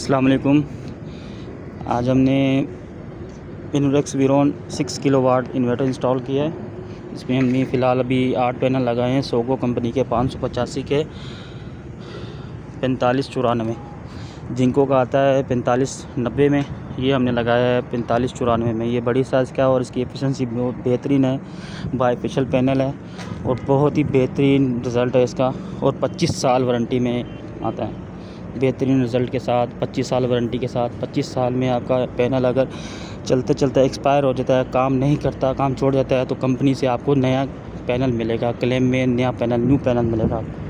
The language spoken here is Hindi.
अस्सलाम वालेकुम। आज हमने इनोरेक्स वीरोन 6 किलोवाट इन्वर्टर इंस्टॉल किया है। इसमें हमने फ़िलहाल अभी 8 पैनल लगाए हैं सोगो कंपनी के 585 के 4594, जिनको का आता है 4590 में। ये हमने लगाया है 4594 में। ये बड़ी साइज़ का है और इसकी एफिशिएंसी बहुत बेहतरीन है। बाईफेशियल पैनल है और बहुत ही बेहतरीन रिज़ल्ट है इसका, और 25 साल वारंटी में आता है। बेहतरीन रिज़ल्ट के साथ 25 साल वारंटी के साथ 25 साल में आपका पैनल अगर चलते चलते एक्सपायर हो जाता है, काम नहीं करता, काम छोड़ जाता है, तो कंपनी से आपको नया पैनल मिलेगा। क्लेम में नया पैनल, न्यू पैनल मिलेगा आपको।